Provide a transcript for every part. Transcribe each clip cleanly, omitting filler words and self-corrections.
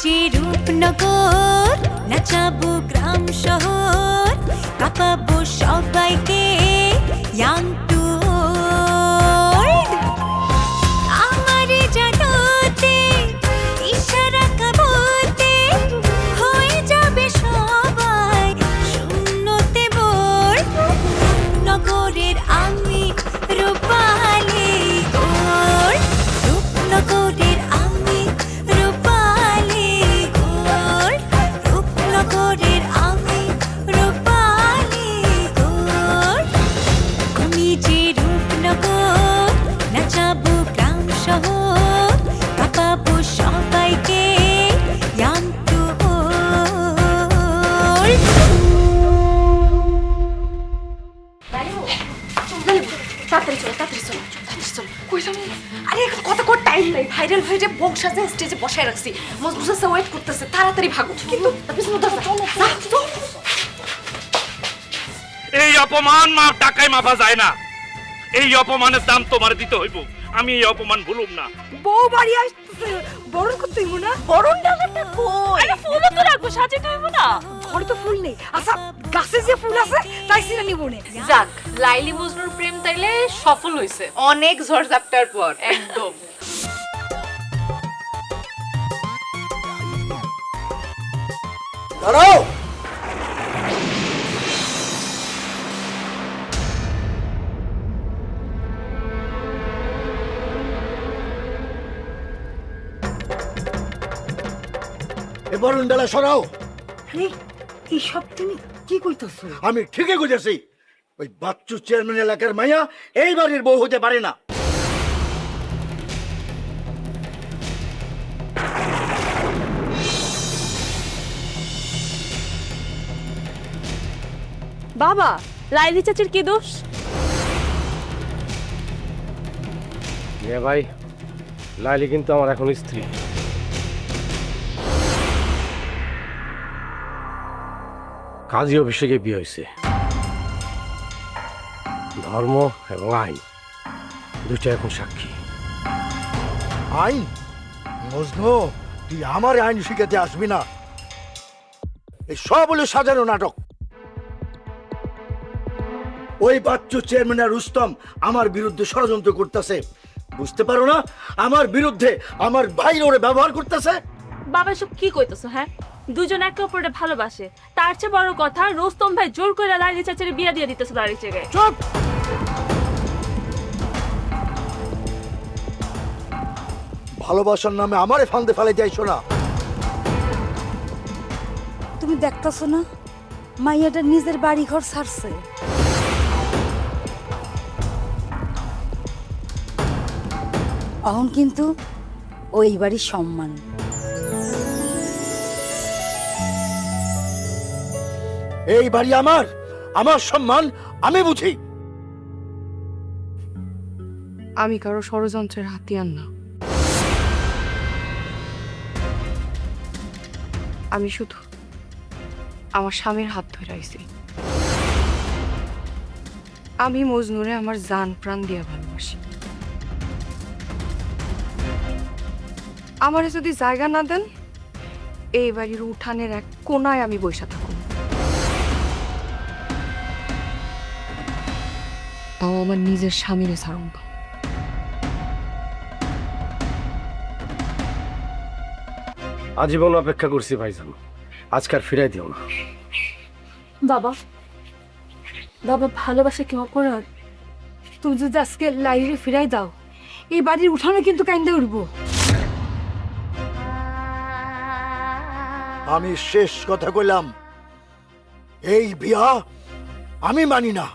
যে রূপনগর, নাচাবো গ্রাম শহর, কাঁপাবো সবাইকে young to old। আমারে জানাতে ইশারা কাবতে হয়ে যাবে সবাই শূন্যতে বোর। নগরের আমি রূপালী গোর, রূপনগরের আমি রূপালী গোর, রূপনগরের আমি রূপালী গোর। আমি যে রূপনগর, নাচাবো গ্রাম শহর, কাঁপাবো সবাইকে young to old। তাড়াতাড়ি চলো, তাড়াতাড়ি চলো, তাড়াতাড়ি চলো। কই যাবো? আরে এখন কত টাইম নাই, ভাইরাল হয়ে যে বক্স আছে স্টেজে বসায় রাখছি, মজবুত আছে, ওয়েট করতেছে, তাড়াতাড়ি ভাগো। কিন্তু এই অপমান মা টাকায় মাপা যায় না। এই অপমানের দাম তোমার দিতে হইব। আমি এই অপমান ভুলুম না। বউ বাড়ি আসতেছে, বরণ করতে হইব না? বরণ ডালাটা কই? আরে ফুলও তো রাখবো, সাজাতে হইব না? ঘরে তো ফুল নেই। আচ্ছা গাছে যে ফুল আছে তাই সিনা নিব নে। যাক, লাইলি মজনুর প্রেম তাইলে সফল হইছে অনেক ঝড়ঝাপটার পর। একদম। দাঁড়াও। এবার উন্ডালা সরাও। আরে এইসব তুমি কি কইতাছো? আমি ঠিকই বুঝেছি, ওই বাচ্চু চেয়ারম্যান এলাকার মাইয়া এই বাড়ির বউ হতে পারে না। বাবা, লাইলি চাচির কি দোষ? ভাই, লাইলি কিন্তু আমার এখন স্ত্রী। কাজী অভিষেকে বিয়ে হয়েছে। ধর্ম এবং আইন দুইটা এখন সাক্ষী। আইন? মজনু, তুই আমার আইন শিখাতে আসবি না। এই সব হলো সাজানো নাটক। ওই বাচ্চু চেয়ারম্যান আর রুস্তম আমার বিরুদ্ধে ষড়যন্ত্র করতেছে। বুঝতে পারো না আমার বিরুদ্ধে আমার ভাইয়ের ওরে ব্যবহার করতেছে? বাবা সব কি কইতেছো? হ্যাঁ, দুজন একে অপরকে ভালোবাসে, তার চেয়ে বড় কথা রোস্তম ভাই জোর করে লাইলি চাচির বিয়ে দিয়ে দিতেছে লাইলির জায়গায়। চুপ! ভালোবাসার নামে আমারে ফান্দে ফেলে যাইছো না। তুমি দেখতাছো না মাইয়াটা নিজের বাড়ি ঘর ছাড়ছে। এখন কিন্তু ওই বাড়ির সম্মান। এই বাড়ি আমার, আমার সম্মান আমি বুঝি। আমি কারো ষড়যন্ত্রের হাতিয়ার না। আমি শুধু আমার স্বামীর হাত ধরে আইছি। আমি মজনুরে আমার জান প্রাণ দিয়ে ভালোবাসি। আমারে যদি জায়গা না দেন, এই বাড়ির উঠানের এক কোনায় আমি বসে থাকুন। তাও আমার নিজের স্বামীরে ছাড়ুন না। আজীবন অপেক্ষা করছি ভাইজান, আজকাল ফিরাই দিও না। বাবা, বাবা ভালোবাসা কি অপরাধ? তুমি যদি আজকে লাইরে ফিরাই দাও, এই বাড়ির উঠানে কিন্তু কাইন্দে উঠবো। আমি শেষ কথা কইলাম, এই বিয়া আমি মানি না।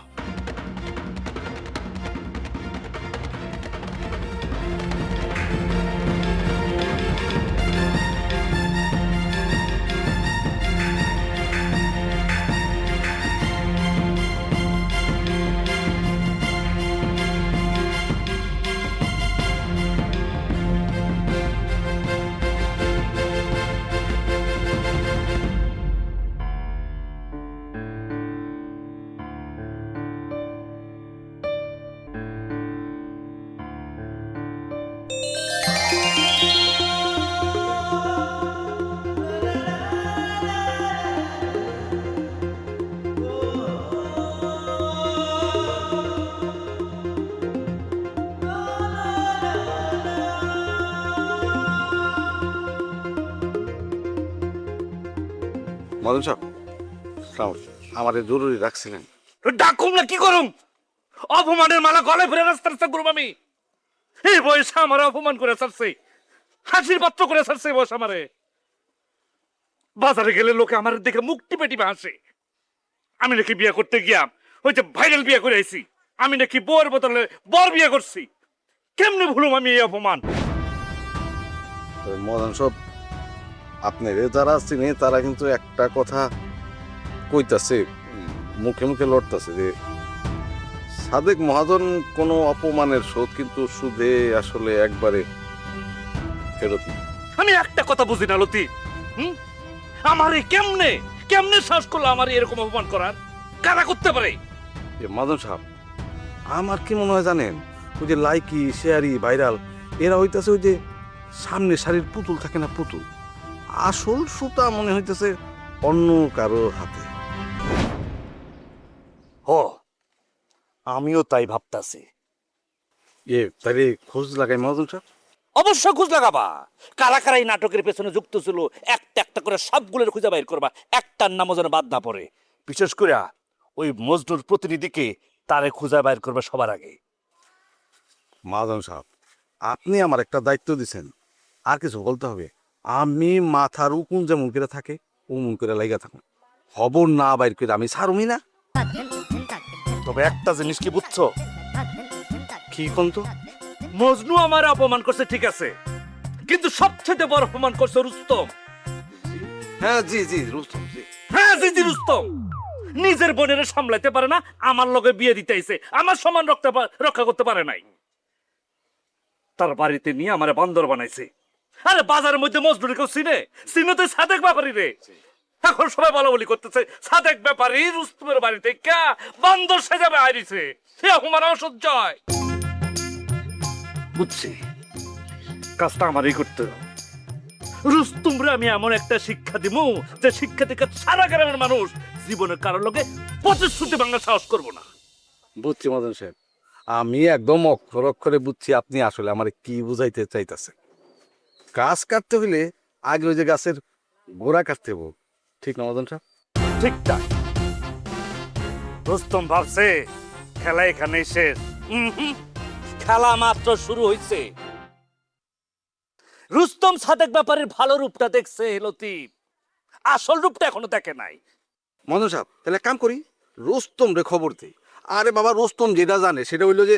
মদন সাহেব আমাদের জরুরি রাখছিলেন। ডাকুম না কি করুম? অপমানের মালা গলায় ফিরে রাস্তা রাস্তা করুম আমি? এই বয়সে আমার অপমান করে ছাড়ছে, হাসির পাত্র করে ছাড়ছে এই বয়স আমারে। বাজারে গেলে লোকে আমার দেখে মুখ টিপে টিপে হাসে। আমি নাকি বিয়ে করতে গিয়াম ওই যে ভাইরাল বিয়ে করে আইছি, আমি নাকি বউয়ের বদলে বর বিয়ে করছি। কেমনে ভুলুম আমি এই অপমান? মদন সাহেব আপনার যারা চিনে তারা কিন্তু একটা কথা কইতাছে, মুখে মুখে লড়তাছে যে সাদেক মহাজন কোনো অপমানের শোধ কিন্তু সুদে আসলে একবারে ফেরত নেয়। আমি একটা কথা বুঝি না লতি, আমারে কেমনে কেমনে শ্বাস করলো আমার এরকম অপমান করার? কারা করতে পারে? যে মদন সাহেব আমার কি মনে হয় জানেন, ওই যে লাইকি শেয়ারি ভাইরাল এরা হইতাছে ওই যে সামনে শাড়ির পুতুল থাকে না, পুতুল। আসল সুতা মনে হইতেছে অন্য কারো হাতে। ও আমিও তাই ভাবতাছি। তাইলে খোঁজ লাগাই মদন সাহেব। অবশ্য খোঁজ লাগাবা। কারা কারা এই নাটকের পেছনে যুক্ত ছিল একটা একটা করে সবগুলোর খুঁজে বাইর করবা, একটার নামও যেন বাদ না পড়ে। বিশেষ করে ওই মজনুর প্রতিনিধিকে তারে খুঁজে বাইর করবে সবার আগে। মদন সাহেব আপনি আমার একটা দায়িত্ব দিছেন, আর কিছু বলতে হবে? আমি মাথার উকুন যেমন করে থাকে উমন করে লাইগা থাকুন, খবর না বাইর করে আমি ছাড়ুমি না। তবে একটা জিনিস কি বুঝছো? কি কোন তো? মজনু আমার অপমান করছে ঠিক আছে, কিন্তু সবচেয়ে বড় অপমান করছে রুস্তম। হ্যাঁ জি জি রুস্তম জি। হ্যাঁ জি জি রুস্তম নিজের বোনের সামলাইতে পারে না, আমার লগে বিয়ে দিতে আইছে, আমার সমান রক্ষা করতে পারে নাই। তার বাড়িতে নিয়ে আমার বান্দর বানাইছে। আরে বাজারের মধ্যে মজনুর কেউ চিনে তো সাদেক ব্যাপারী রে। এখন সবাই বলা বলি করতেছে সাদেক ব্যাপারী রুস্তমের বাড়িতে কে বান্দর সেজাবে আইরিছে। সে অপমান অসহ্য হয়। বুঝছি কাজটা আমারই করতে হবে। রুস্তমরে আমি এমন একটা শিক্ষা দিব যে শিক্ষা থেকে সারা গ্রামের মানুষ জীবনের কারোর লগে প্রতিশ্রুতি ভাঙার সাহস করবো না। বুঝছি মদন সাহেব, আমি একদম অক্ষর অক্ষরে বুঝছি আপনি আসলে আমার কি বুঝাইতে চাইতেছেন। গাছ কাটতে হইলে আগে ওই যে গাছের গোড়া কাটতে হবো, ঠিক না মদন সাহেব? ঠিকঠাক। রুস্তম ভাবছে খেলা এখানে শেষ। খেলা মাত্র শুরু হয়েছে। রুস্তম সাদেক ব্যাপারের ভালো রূপটা দেখছে লতিফ, আসল রূপটা এখনো দেখে নাই। মদন সাহেব তাহলে কাম করি, রোস্তম রে খবর দেই। আরে বাবা রোস্তম যেটা জানে সেটা হইলো যে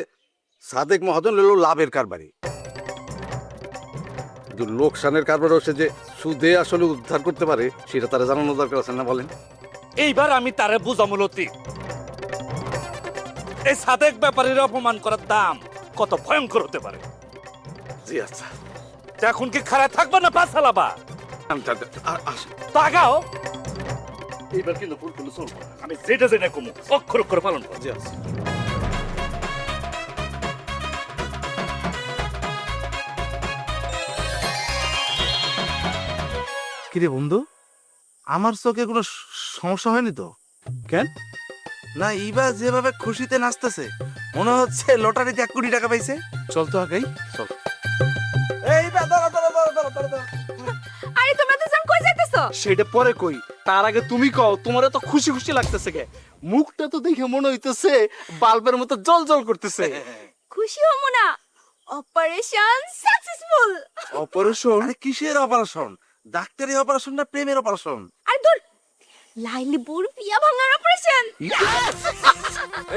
সাদেক মহাজন হইল লাভের কারবারি, কিন্তু লোকসানের কারবার হচ্ছে যে সুদে আসলে উদ্ধার করতে পারে সেটা তারা জানানো দরকার আছে না বলেন? এইবার আমি তারে বুঝামু লতিফ, এই সাদেক ব্যাপারের অপমান করার দাম কত ভয়ঙ্কর হতে পারে। জি আচ্ছা, এখন কি খারাপ থাকবে না পাছালাবা? তাগাও এইবার কিন্তু ভুল করলে চলবো না। আমি যেটা যেটা কমু অক্ষর অক্ষর পালন করবো। জি আচ্ছা। কিরে বন্ধু, আমার চোখে কোনো সমস্যা হয়নি তো? কেন না, এইবার যেভাবে খুশিতে নাচতেছে মনে হচ্ছে লটারিতে 1 কোটি টাকা পাইছে। চল তো আগাই চল। আরে তোমরা দুজন কই যাইতেছো? সেটা পরে কই, তার আগে তুমি কও তোমার এত খুশি খুশি লাগতেছে কে? মুখটা তো দেখে মনে হইতেছে বাল্বের মতো জল জল করতেছে। খুশি হমু না, অপারেশন সাকসেসফুল। অপারেশন? আরে কিসের অপারেশন? ডাক্তারি অপারেশন না প্রেমের অপারেশন? আরে দূর, লাইলি বুর বিয়া ভাঙার অপারেশন।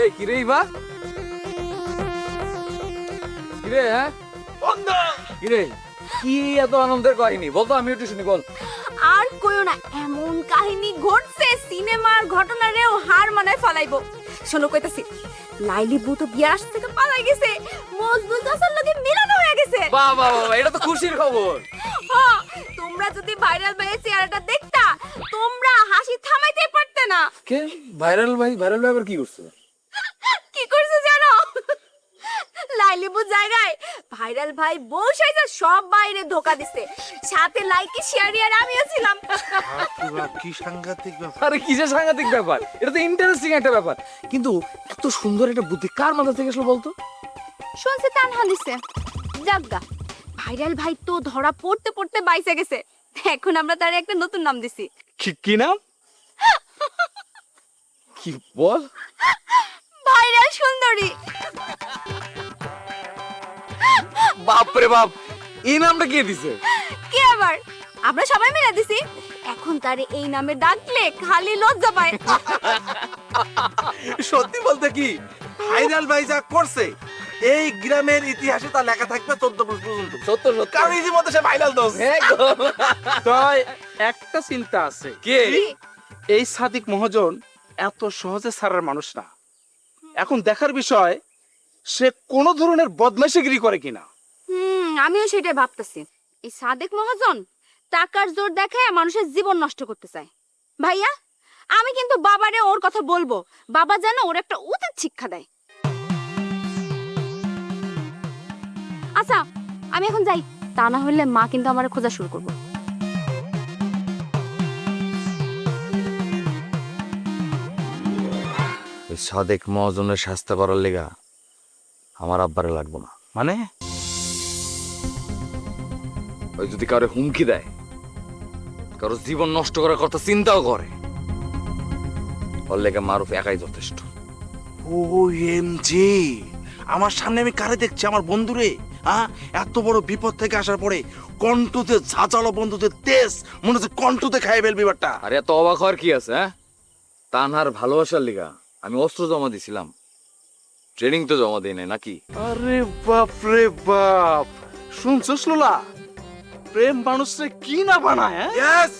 এই কিরে ইবা, কিরে হ্যাঁ কিরে, কি এত আনন্দের কাহিনী বলতো, আমি একটু শুনি বল। আর কইও না, এমন কাহিনী ঘটছে সিনেমার ঘটনারেও হার মানায় ফলাইবো। শোনো কইতাছি, লাইলি বউ তো বিয়ার আশ থেকে পালাই গেছে, মজনু চাচার লগে মিলন হয়ে গেছে। বাহ বাহ বাহ, এটা তো খুশির খবর। হ্যাঁ, তোমরা যদি ভাইরাল ভাইয়ের চেহারাটা দেখতা তোমরা হাসি থামাইতে পারতে না। কে ভাইরাল ভাই? ভাইরাল ভাই আবার কি করছে? কি করছে জানো? লাইলি বউ জায়গায় ভাইরাল ভাই বউ সাইজা সব বাইরে ধোকা দিছে, সাথে লাইকি শেয়ারি আর আমিও ছিলাম। কি সাংঘাতিক ব্যাপার! আরে কিসের সাংঘাতিক ব্যাপার, এটা তো ইন্টারেস্টিং একটা ব্যাপার। কিন্তু এত সুন্দর একটা বুদ্ধি কার মাথা থেকে আসলো বলতো? শুনছে তানহা দিছে। জাগা, ভাইরাল ভাই তো ধরা পড়তে পড়তে বাইসে গেছে, এখন আমরা তার একটা নতুন নাম দিছি। কি নাম? কি বল? ভাইরাল সুন্দরী। বাপরে বাপ, এই নামটা কে দিছে? কি আবার, আমরা সবাই মিলে দিছি। এখন তারে এই নামে ডাকলে খালি লজ্জা পায়। সত্যি বলতে কি, ফাইনাল ভাই যা করছে এই গ্রামের ইতিহাসে তা লেখা থাকবে 14 পর্যন্ত। সত্য সত্য, কারণ ইতিমধ্যে সে ফাইনাল দোষ। তাই একটা চিন্তা আছে, কে? এই সাদিক মহাজন এত সহজে ছাড়ার মানুষ না। এখন দেখার বিষয় সে কোন ধরনের বদমাইশিগিরি করে কিনা। আমিও সেটাই ভাবতেছি। এই সাদেক মহাজন টাকার জোর দেখায় মানুষের জীবন নষ্ট করতে চায়। ভাইয়া, আমি কিন্তু বাবারে ওর কথা বলবো, বাবা যেন ওর একটা উচিত শিক্ষা দেয়। আচ্ছা, আমি এখন যাই, তা না হলে মা কিন্তু আমার খোঁজা শুরু করবো। সাদেক মহাজনের শাস্তি করার লেগা আমার আব্বারে লাগবো না। মানে ওই যদি কারো হুমকি দেয়, কারো জীবন নষ্ট করার কথা চিন্তাও করে, ওর লেগে মারুফ একাই যথেষ্ট। ও এম জি, আমার সামনে আমি কারে দেখছি? আমার বন্ধুরে। এত বড় বিপদ থেকে আসার পরে কণ্ঠতে ঝাঁঝালো বন্ধুদের তেজ মনে হচ্ছে কণ্ঠতে খাই ফেলবি ব্যাপারটা। আরে এত অবাক হওয়ার কি আছে? তানহার ভালোবাসার লিগা আমি অস্ত্র জমা দিছিলাম, ট্রেনিং তো জমা দিই নাই নাকি? আরে বাপ রে বাপ, শুনছস লোলা? প্রেম মানুষরে কি না বানায়। ইয়েস,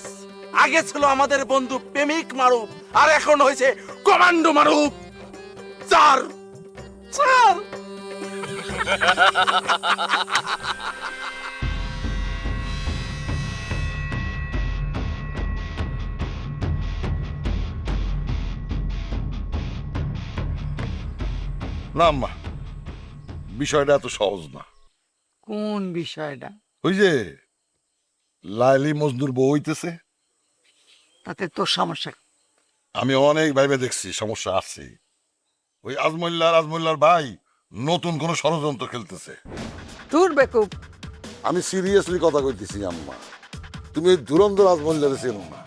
আগে ছিল আমাদের বন্ধু প্রেমিক মারুফ, আর এখন হয়েছে কমান্ডো মারুফ। চার চার। না আম্মা, বিষয়টা এত সহজ না। কোন বিষয়টা? ওই যে লাইলি মজদুর বউ হইতেছে, তাতে তোর সমস্যা? আমি অনেক ভাইবে দেখছি সমস্যা আছে। ওই আজমল্লার ভাই নতুন কোন ষড়যন্ত্র খেলতেছে। তোর বেকুব, আমি সিরিয়াসলি কথা কইতেছি আম্মা, তুমি ওই ধুরন্ধর আজমল্লারে চেনো না।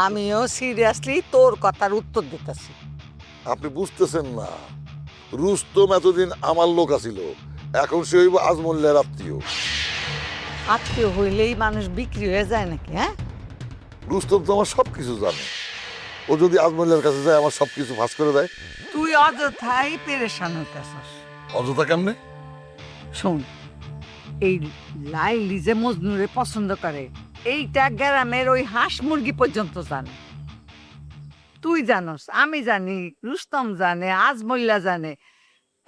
আমিও সিরিয়াসলি তোর কথার উত্তর দিতেছি। আপনি বুঝতেছেন না, রুস্তম এতদিন আমার লোক আছিল, এখন সে হইব আজমল্লার আত্মীয়। আত্মীয় হইলেই মানুষ বিক্রি হয়ে যায় নাকি? হ্যাঁ, রুস্তম তো আমার সবকিছু জানে, ও যদি আজমল্লার কাছে যায় আমার সবকিছু ফাঁস করে দেয়। তুই অযথাই পেরেশান হইতেছস। অযথা কেমনে? শোন, এই লাইলি যে মজনুরে পছন্দ করে এইটা গ্রামের ওই হাঁস মুরগি পর্যন্ত জানে। তুই জানোস, আমি জানি, রুস্তম জানে, আজমল্লা জানে,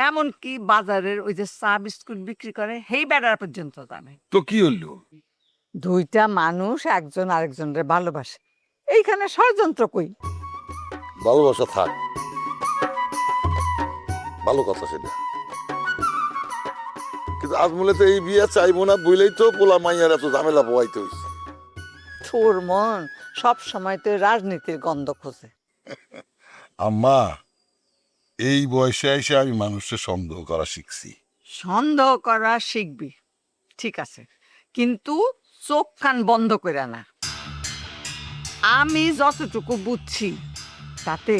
এমনকি বাজারের ওই যে চা বিস্কুট বিক্রি করে সেই বেড়ার পর্যন্ত জানে। তো কি হইল? দুইটা মানুষ একজন আরেকজনের ভালোবাসে, এইখানে ষড়যন্ত্র কই? ভালোবাসা থাক, ভালো কথা সেটা, কিন্তু আজমলে তো এই বিয়ে চাইবো না বলেই তো পোলা মাইয়ার এত ঝামেলা পোয়াইতে হইছে। তোর মন সব সময় তো রাজনীতির গন্ধ খোঁজে। আম্মা, এই বয়সে এসে আমি মানুষের সন্দেহ করা শিখছি। সন্দেহ করা শিখবি, ঠিক আছে, কিন্তু চোখ কান বন্ধ করে না। আমি যতটুকু বুঝছি তাতে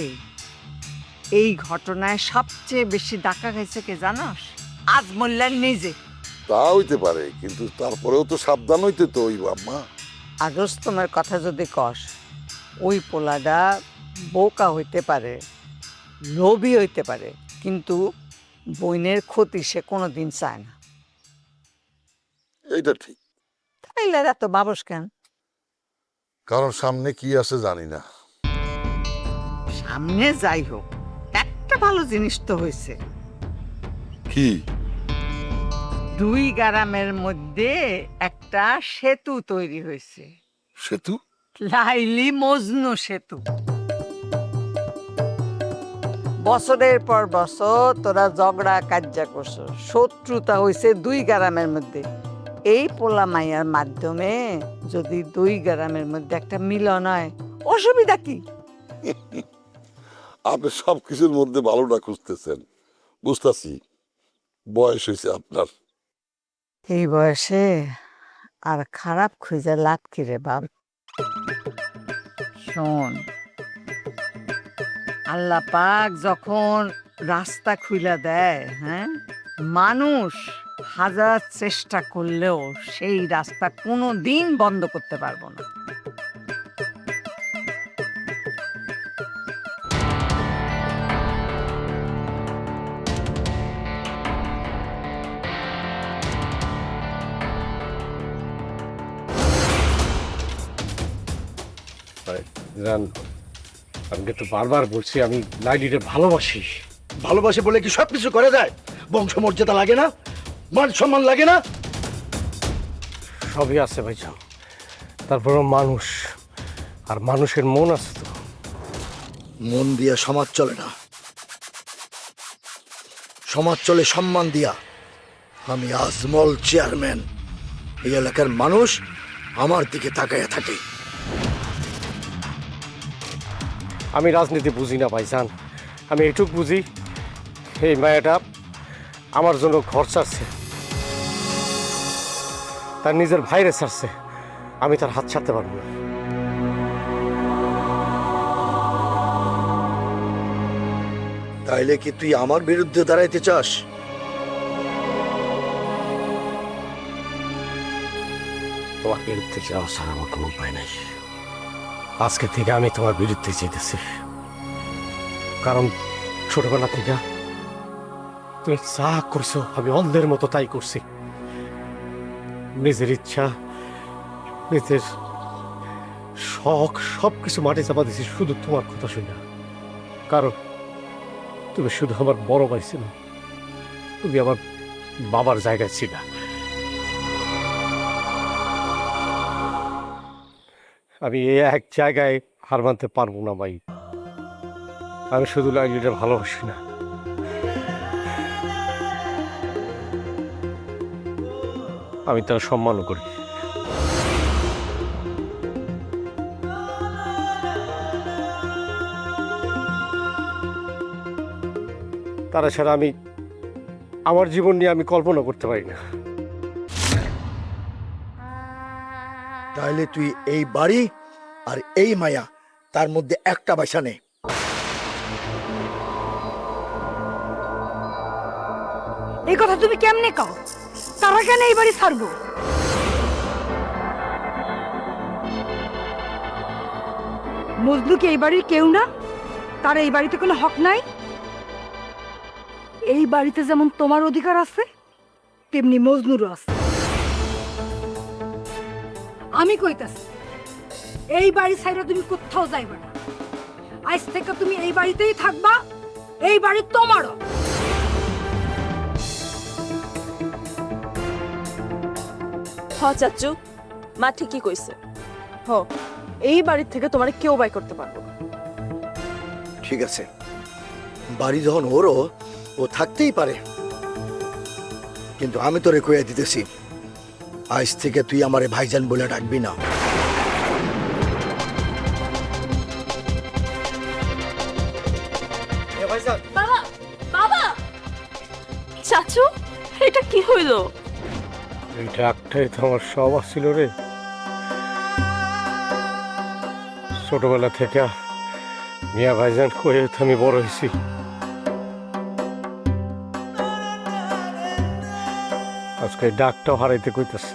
এই ঘটনায় সবচেয়ে বেশি ডাকা খাইছে কে জানোস? আজমল্লার নিজে। তা হইতে পারে, কিন্তু তারপরেও তো সাবধান হইতে তো হইব আম্মা। আর রোস্তমের কথা যদি কস, ওই পোলাটা বোকা হইতে পারে, লোভী হইতে পারে, কিন্তু বইনের ক্ষতি সে কোনোদিন চায় না। এইটা ঠিক, তাইলে আর এত বাবস কেন? কারণ সামনে কি আছে জানি না। সামনে যাই হোক, একটা ভালো জিনিস তো হয়েছে। কি? দুই গ্রামের মধ্যে একটা সেতু তৈরি হয়েছে। সেতু? লাইলি মজনু সেতু। বছরের পর বছর তোরা ঝগড়া কাজ্জা করছ, শত্রুতা হয়েছে দুই গ্রামের মধ্যে। এই পোলা মাইয়ার মাধ্যমে যদি দুই গ্রামের মধ্যে একটা মিলন হয়, অসুবিধা কি? আপনি সবকিছুর মধ্যে ভালোটা খুঁজতেছেন, বুঝতেছি। বয়স হয়েছে আপনার। এই বয়সে আর খারাপ খুঁজে লাভ কি রে বাপ? শোন, আল্লাহ পাক যখন রাস্তা খুইলা দেয়, হ্যাঁ, মানুষ হাজার চেষ্টা করলেও সেই রাস্তা কোনো দিন বন্ধ করতে পারবো না। আমি কিন্তু বারবার বলছি আমি লাইলিরে ভালোবাসি। ভালোবাসে বলে কি সবকিছু করে যায়? বংশমর্যাদা লাগে না? মান সম্মান লাগে না? সবই আছে ভাইজান, তারপর মানুষ, আর মানুষের মন আছে তো। মন দিয়া সমাজ চলে না, সমাজ চলে সম্মান দিয়া। আমি আজমল চেয়ারম্যান, এই এলাকার মানুষ আমার দিকে তাকাইয়া থাকে। আমি রাজনীতি বুঝি না ভাইজান, আমি এটুক বুঝি এই মায়াটা আমার জন্য ঘর ছাড়ছে, তার নিজের ভাইরে ছাড়ছে, আমি তার হাত ছাড়তে পারবো না। তাইলে কি তুই আমার বিরুদ্ধে দাঁড়াইতে চাস? তোমার বিরুদ্ধে যাওয়া ছাড়া আমার কোনো উপায় নাই। আজকে থেকে আমি তোমার বিরুদ্ধে যেতেছি, কারণ ছোটবেলা থেকে তুমি যা করছো আমি অন্ধের মতো তাই করছি। নিজের ইচ্ছা, নিজের শখ সবকিছু মাটি চাপা দিছি শুধু তোমার কথা শুনে। কারণ তুমি শুধু আমার বড় ভাই ছিল, তুমি আমার বাবার জায়গায় ছিল। আমি এই এক জায়গায় হার মানতে পারবো না ভাই। আমি শুধু লাইলিটা ভালোবাসি না, আমি তার সম্মানও করি। তারা ছাড়া আমি আমার জীবন নিয়ে আমি কল্পনা করতে পারি না। তাইলে তুই এই বাড়ি আর এই মায়া তার মধ্যে একটা পয়সা নেই। এই কথা তুমি কেমনে কও? তারা কেন এই বাড়ি ছাড়বো? মজনু কি এই বাড়ির কেউ না? তার এই বাড়িতে কোনো হক নাই? এই বাড়িতে যেমন তোমার অধিকার আছে, তেমনি মজনুরও আছে। আমি কইতাছি, এই বাড়ি ছাইরা তুমি কোথাও যাইবা না। আজ থেকে তুমি এই বাড়িতেই থাকবা, এই বাড়ি তোমারও। হ চাচু, মা ঠিকই কইছে। হ, এই বাড়ির থেকে তোমার কেউ বাই করতে পারবো না। ঠিক আছে, বাড়ি যখন ওরও, ও থাকতেই পারে, কিন্তু আমি তোরে কইয়া দিতেছি, আজ থেকে তুই আমারে ভাইজান বলে ডাকবি না। বাবা, বাবা, চাচু, এটা কি হইলো? এইটা একটাই তো আমার সব আসছিল রে। ছোটবেলা থেকে মিয়া ভাইজান কয়ে তো আমি বড় হয়েছি। আজকে ডাকটাও হারাইতে কইতেছে।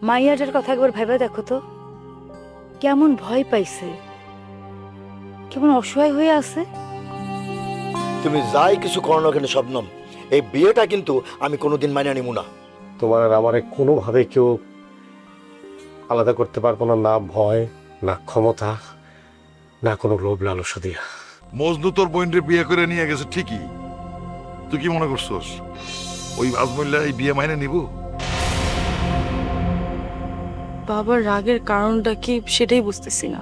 মাইয়াটার কথা একবার ভেবে দেখো তো, কেমন ভয় পাইছে, কেমন অসহায় হয়ে আছে। তুমি যাই কিছু করো না কেন শবনম, এই বিয়েটা কিন্তু আমি কোনোদিন মাইনা নিব না। তোমার আর আমারে কোনোভাবে কেউ আলাদা করতে পারবো না, না ভয়, না ক্ষমতা, না কোনো লোভ লালসা দিয়া। মজনু তোর বোনরে বিয়ে করে নিয়ে গেছে ঠিকই, তুই কি মনে করছস ওই আজমুল্লাহ এই বিয়ে মাইনে নিব? বাবার রাগের কারণটা কি সেটাই বুঝতেছি না।